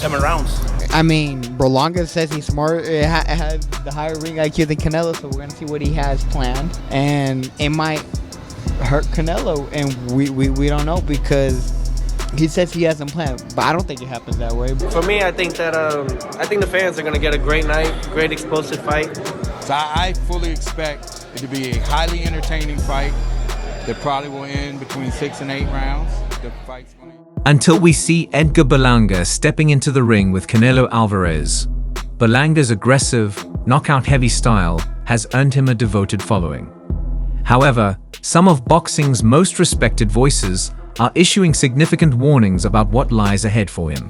7 rounds. I mean, Berlanga says he's smart, has the higher ring IQ than Canelo, so we're going to see what he has planned. And it might hurt Canelo, and we don't know because he says he hasn't planned, but I don't think it happens that way. For me, I think that the fans are going to get a great night, great explosive fight. So I fully expect it to be a highly entertaining fight that probably will end between 6 and 8 rounds. The fight's going to... Until we see Edgar Berlanga stepping into the ring with Canelo Alvarez, Berlanga's aggressive, knockout-heavy style has earned him a devoted following. However, some of boxing's most respected voices are issuing significant warnings about what lies ahead for him.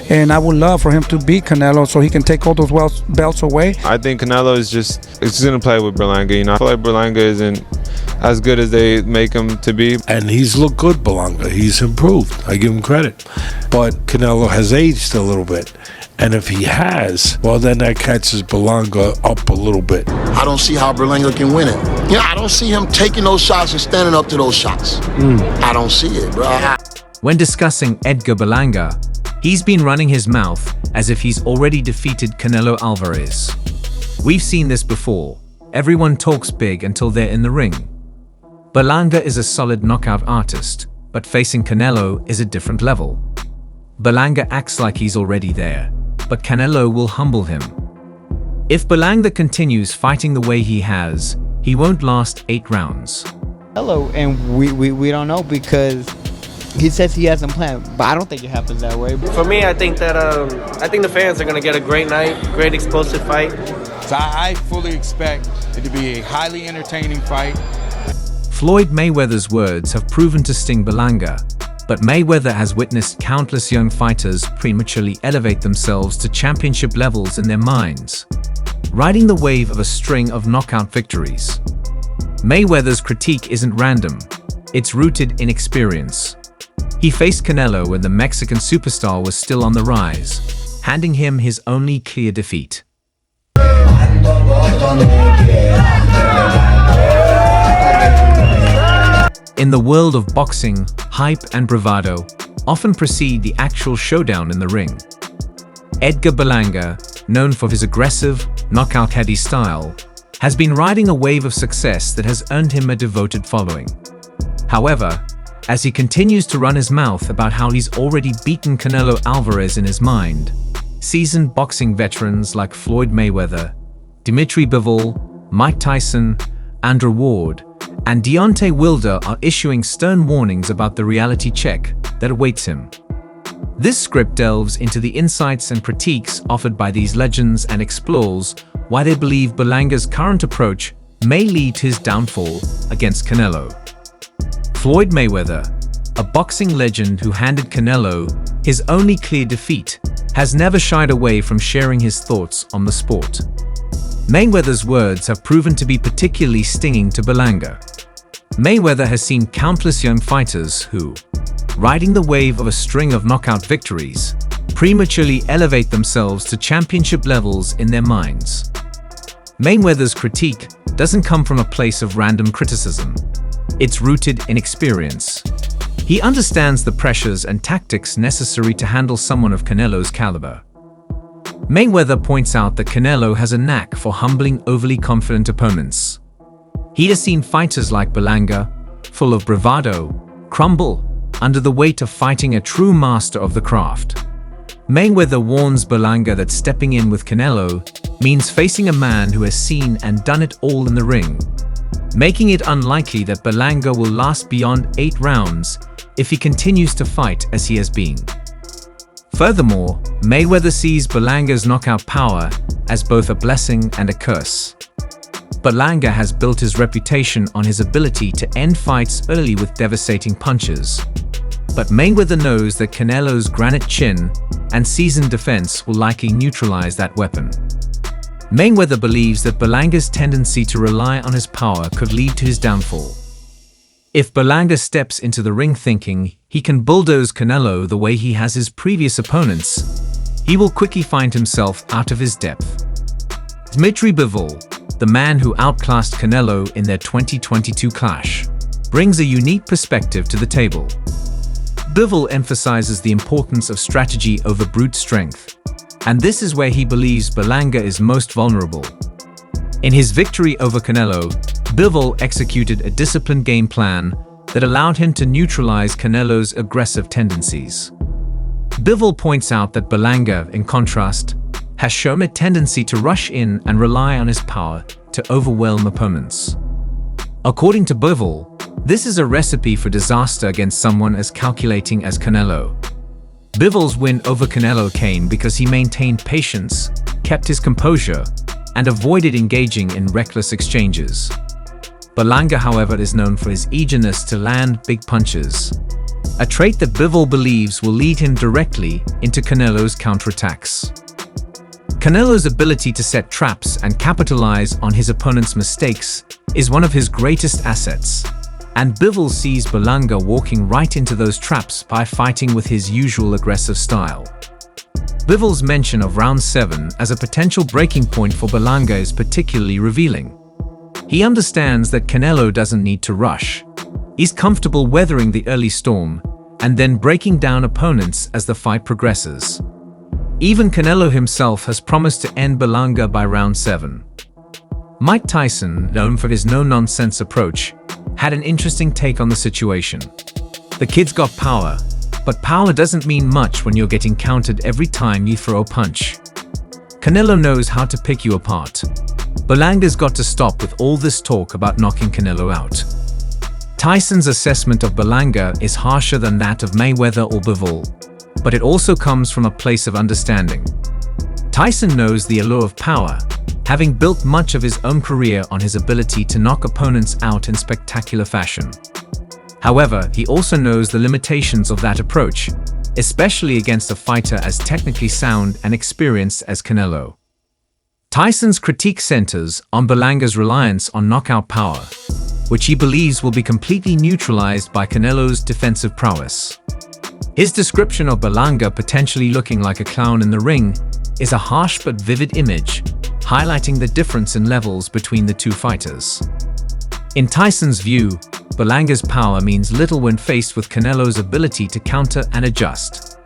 And I would love for him to beat Canelo so he can take all those belts away. I think Canelo is just going to play with Berlanga. You know, I feel like Berlanga isn't as good as they make him to be. And he's looked good, Berlanga. He's improved. I give him credit. But Canelo has aged a little bit. And if he has, well, then that catches Berlanga up a little bit. I don't see how Berlanga can win it. Yeah, I don't see him taking those shots and standing up to those shots. I don't see it, bro. When discussing Edgar Berlanga, he's been running his mouth as if he's already defeated Canelo Alvarez. We've seen this before. Everyone talks big until they're in the ring. Berlanga is a solid knockout artist, but facing Canelo is a different level. Berlanga acts like he's already there, but Canelo will humble him. If Berlanga continues fighting the way he has, he won't last 8 rounds. Canelo, and we don't know because he says he hasn't planned, but I don't think it happens that way. For me, I think that the fans are going to get a great night, great explosive fight. So I fully expect it to be a highly entertaining fight. Floyd Mayweather's words have proven to sting Berlanga, but Mayweather has witnessed countless young fighters prematurely elevate themselves to championship levels in their minds, riding the wave of a string of knockout victories. Mayweather's critique isn't random, it's rooted in experience. He faced Canelo when the Mexican superstar was still on the rise, handing him his only clear defeat. In the world of boxing, hype and bravado often precede the actual showdown in the ring. Edgar Berlanga, known for his aggressive, knockout-heavy style, has been riding a wave of success that has earned him a devoted following. However, as he continues to run his mouth about how he's already beaten Canelo Alvarez in his mind, seasoned boxing veterans like Floyd Mayweather, Dimitri Bivol, Mike Tyson, Andrew Ward, and Deontay Wilder are issuing stern warnings about the reality check that awaits him. This script delves into the insights and critiques offered by these legends and explores why they believe Berlanga's current approach may lead to his downfall against Canelo. Floyd Mayweather, a boxing legend who handed Canelo his only clear defeat, has never shied away from sharing his thoughts on the sport. Mayweather's words have proven to be particularly stinging to Berlanga. Mayweather has seen countless young fighters who, riding the wave of a string of knockout victories, prematurely elevate themselves to championship levels in their minds. Mayweather's critique doesn't come from a place of random criticism. It's rooted in experience. He understands the pressures and tactics necessary to handle someone of Canelo's caliber. Mayweather points out that Canelo has a knack for humbling overly confident opponents. He has seen fighters like Berlanga, full of bravado, crumble under the weight of fighting a true master of the craft. Mayweather warns Berlanga that stepping in with Canelo means facing a man who has seen and done it all in the ring, making it unlikely that Berlanga will last beyond 8 rounds if he continues to fight as he has been. Furthermore, Mayweather sees Berlanga's knockout power as both a blessing and a curse. Berlanga has built his reputation on his ability to end fights early with devastating punches. But Mayweather knows that Canelo's granite chin and seasoned defense will likely neutralize that weapon. Mayweather believes that Berlanga's tendency to rely on his power could lead to his downfall. If Berlanga steps into the ring thinking he can bulldoze Canelo the way he has his previous opponents, he will quickly find himself out of his depth. Dimitri Bivol, the man who outclassed Canelo in their 2022 clash, brings a unique perspective to the table. Bivol emphasizes the importance of strategy over brute strength, and this is where he believes Berlanga is most vulnerable. In his victory over Canelo, Bivol executed a disciplined game plan that allowed him to neutralize Canelo's aggressive tendencies. Bivol points out that Berlanga, in contrast, has shown a tendency to rush in and rely on his power to overwhelm opponents. According to Bivol, this is a recipe for disaster against someone as calculating as Canelo. Bivol's win over Canelo came because he maintained patience, kept his composure, and avoided engaging in reckless exchanges. Berlanga, however, is known for his eagerness to land big punches, a trait that Bivol believes will lead him directly into Canelo's counterattacks. Canelo's ability to set traps and capitalize on his opponent's mistakes is one of his greatest assets, and Bivol sees Berlanga walking right into those traps by fighting with his usual aggressive style. Bivol's mention of round 7 as a potential breaking point for Berlanga is particularly revealing. He understands that Canelo doesn't need to rush. He's comfortable weathering the early storm and then breaking down opponents as the fight progresses. Even Canelo himself has promised to end Berlanga by round 7. Mike Tyson, known for his no-nonsense approach, had an interesting take on the situation. The kid's got power, but power doesn't mean much when you're getting countered every time you throw a punch. Canelo knows how to pick you apart. Berlanga's got to stop with all this talk about knocking Canelo out. Tyson's assessment of Berlanga is harsher than that of Mayweather or Bivol, but it also comes from a place of understanding. Tyson knows the allure of power, having built much of his own career on his ability to knock opponents out in spectacular fashion. However, he also knows the limitations of that approach, especially against a fighter as technically sound and experienced as Canelo. Tyson's critique centers on Berlanga's reliance on knockout power, which he believes will be completely neutralized by Canelo's defensive prowess. His description of Berlanga potentially looking like a clown in the ring is a harsh but vivid image, highlighting the difference in levels between the two fighters. In Tyson's view, Berlanga's power means little when faced with Canelo's ability to counter and adjust.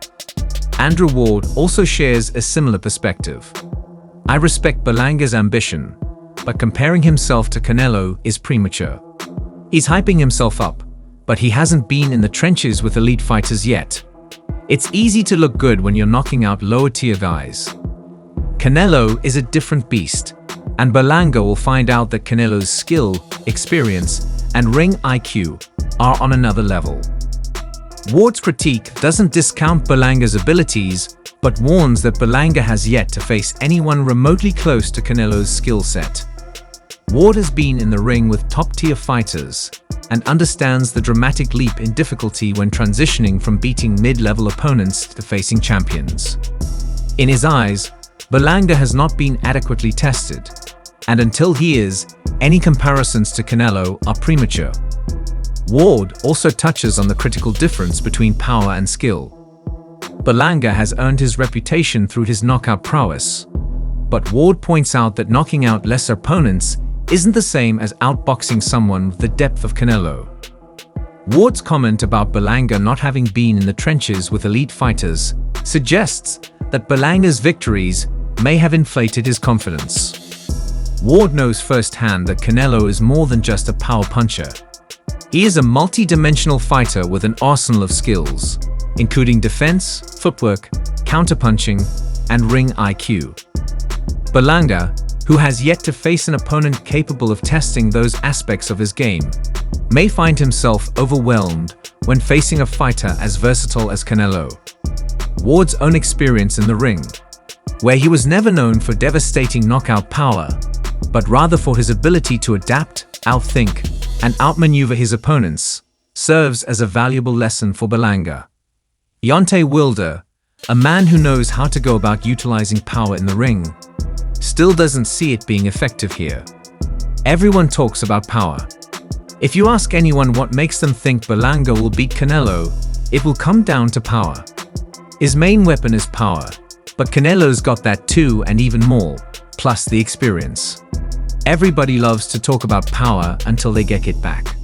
Andrew Ward also shares a similar perspective. I respect Berlanga's ambition, but comparing himself to Canelo is premature. He's hyping himself up, but he hasn't been in the trenches with elite fighters yet. It's easy to look good when you're knocking out lower-tier guys. Canelo is a different beast, and Berlanga will find out that Canelo's skill, experience, and ring IQ are on another level. Ward's critique doesn't discount Berlanga's abilities, but warns that Berlanga has yet to face anyone remotely close to Canelo's skill set. Ward has been in the ring with top-tier fighters and understands the dramatic leap in difficulty when transitioning from beating mid-level opponents to facing champions. In his eyes, Berlanga has not been adequately tested, and until he is, any comparisons to Canelo are premature. Ward also touches on the critical difference between power and skill. Berlanga has earned his reputation through his knockout prowess, but Ward points out that knocking out lesser opponents isn't the same as outboxing someone with the depth of Canelo. Ward's comment about Berlanga not having been in the trenches with elite fighters suggests that Berlanga's victories may have inflated his confidence. Ward knows firsthand that Canelo is more than just a power puncher. He is a multi-dimensional fighter with an arsenal of skills, including defense, footwork, counterpunching, and ring IQ. Berlanga, who has yet to face an opponent capable of testing those aspects of his game, may find himself overwhelmed when facing a fighter as versatile as Canelo. Ward's own experience in the ring, where he was never known for devastating knockout power, but rather for his ability to adapt, outthink, and outmaneuver his opponents, serves as a valuable lesson for Berlanga. Deontay Wilder, a man who knows how to go about utilizing power in the ring, still doesn't see it being effective here. Everyone talks about power. If you ask anyone what makes them think Berlanga will beat Canelo, it will come down to power. His main weapon is power, but Canelo's got that too and even more, plus the experience. Everybody loves to talk about power until they get it back.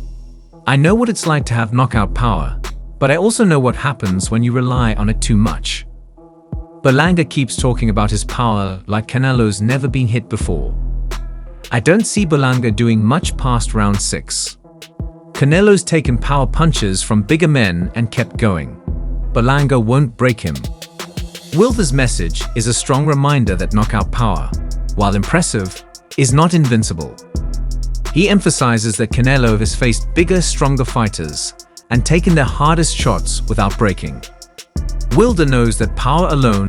I know what it's like to have knockout power, But I also know what happens when you rely on it too much. Berlanga keeps talking about his power like Canelo's never been hit before. I don't see Berlanga doing much past round 6. Canelo's taken power punches from bigger men and kept going. Berlanga won't break him. Wilder's message is a strong reminder that knockout power, while impressive, is not invincible. He emphasizes that Canelo has faced bigger, stronger fighters and taken their hardest shots without breaking. Wilder knows that power alone